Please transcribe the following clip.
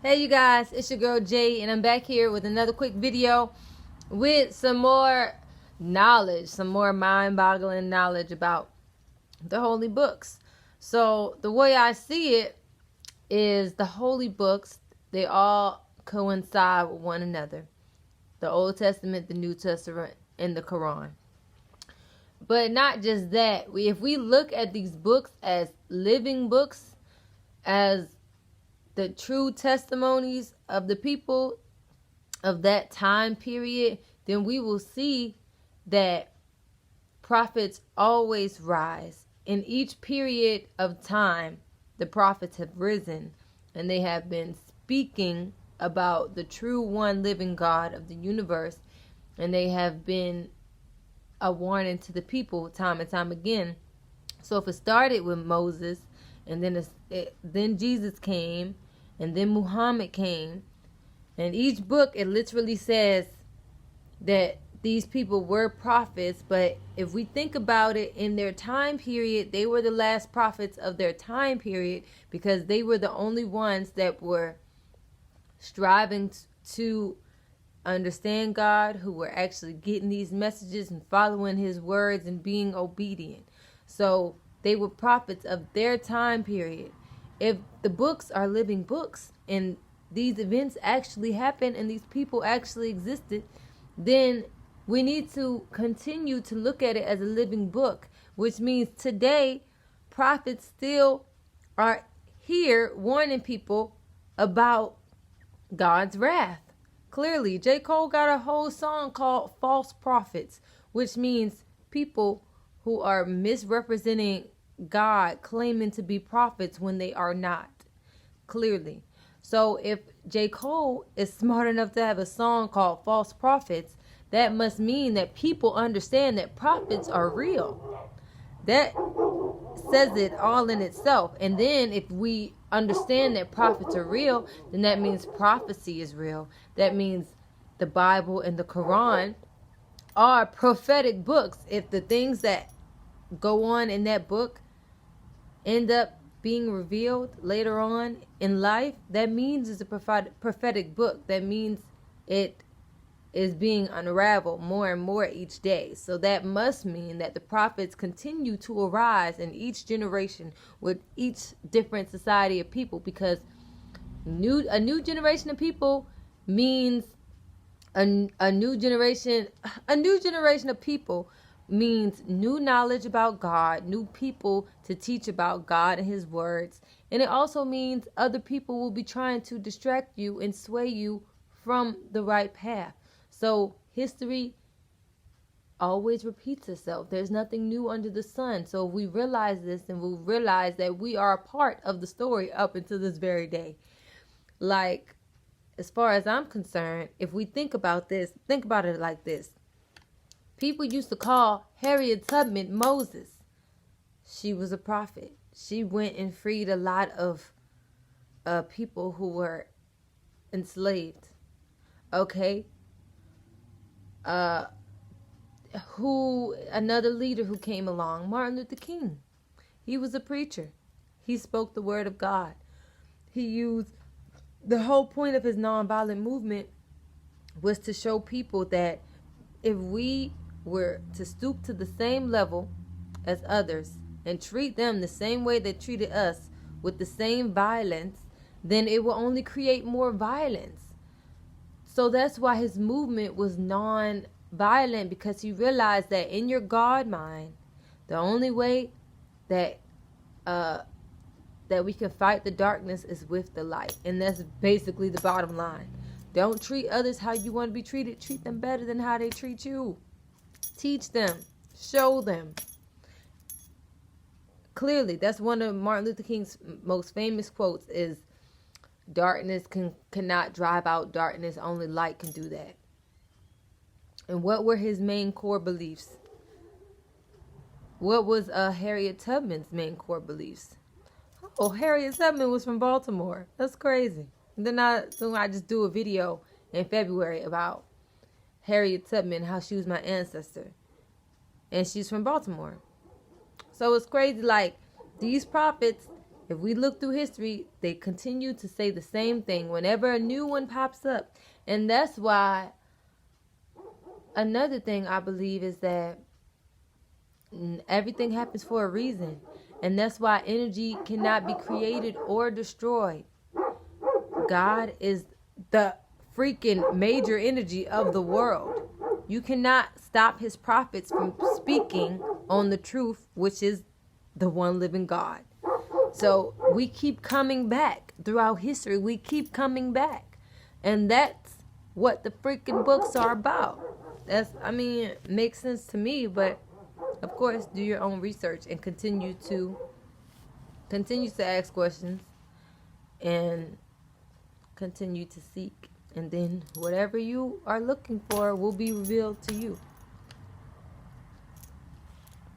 Hey you guys, it's your girl Jay, and I'm back here with another quick video with some more knowledge, some more mind-boggling knowledge about the holy books. So the way I see it is the holy books, they all coincide with one another. The Old Testament, the New Testament, and the Quran. But not just that, if we look at these books as living books, as the true testimonies of the people of that time period, then we will see that prophets always rise. In each period of time, the prophets have risen and they have been speaking about the true one living God of the universe, and they have been a warning to the people time and time again. So if it started with Moses, and then Jesus came, and then Muhammad came, and each book it literally says that these people were prophets. But if we think about it, in their time period, they were the last prophets of their time period, because they were the only ones that were striving to understand God, who were actually getting these messages and following his words and being obedient. So they were prophets of their time period. If the books are living books and these events actually happened and these people actually existed, then we need to continue to look at it as a living book, which means today prophets still are here warning people about God's wrath. Clearly, J. Cole got a whole song called False Prophets, which means people who are misrepresenting God, claiming to be prophets when they are not. Clearly. So if J. Cole is smart enough to have a song called False Prophets, that must mean that people understand that prophets are real. That says it all in itself. And then if we understand that prophets are real, then that means prophecy is real. That means the Bible and the Quran are prophetic books. If the things that go on in that book end up being revealed later on in life, that means it's a prophetic book. That means it is being unraveled more and more each day. So that must mean that the prophets continue to arise in each generation with each different society of people, because a new generation of people means a new generation of people means new knowledge about God, new people to teach about God and his words. And it also means other people will be trying to distract you and sway you from the right path. So history always repeats itself. There's nothing new under the sun. So if we realize this, and we'll realize that we are a part of the story up until this very day. Like, as far as I'm concerned, if we think about this, think about it like this. People used to call Harriet Tubman Moses. She was a prophet. She went and freed a lot of people who were enslaved. Okay? Another leader who came along, Martin Luther King. He was a preacher. He spoke the word of God. He used, the whole point of his nonviolent movement was to show people that if we were to stoop to the same level as others and treat them the same way they treated us, with the same violence, then it will only create more violence. So that's why his movement was non-violent, because he realized that in your God mind, the only way that we can fight the darkness is with the light. And that's basically the bottom line. Don't treat others how you want to be treated. Treat them better than how they treat you. Teach them. Show them. Clearly, that's one of Martin Luther King's most famous quotes is, darkness cannot drive out darkness. Only light can do that. And what were his main core beliefs? What was Harriet Tubman's main core beliefs? Oh, Harriet Tubman was from Baltimore. That's crazy. And then I just do a video in February about Harriet Tubman, how she was my ancestor. And she's from Baltimore. So it's crazy, like, these prophets, If we look through history, they continue to say the same thing whenever a new one pops up. And that's why another thing I believe is that everything happens for a reason. And that's why energy cannot be created or destroyed. God is the freaking major energy of the world. You cannot stop his prophets from speaking on the truth, which is the one living God. So we keep coming back throughout history. We keep coming back. And that's what the freaking books are about. Makes sense to me, but of course, do your own research and continue to ask questions and continue to seek. And then whatever you are looking for will be revealed to you.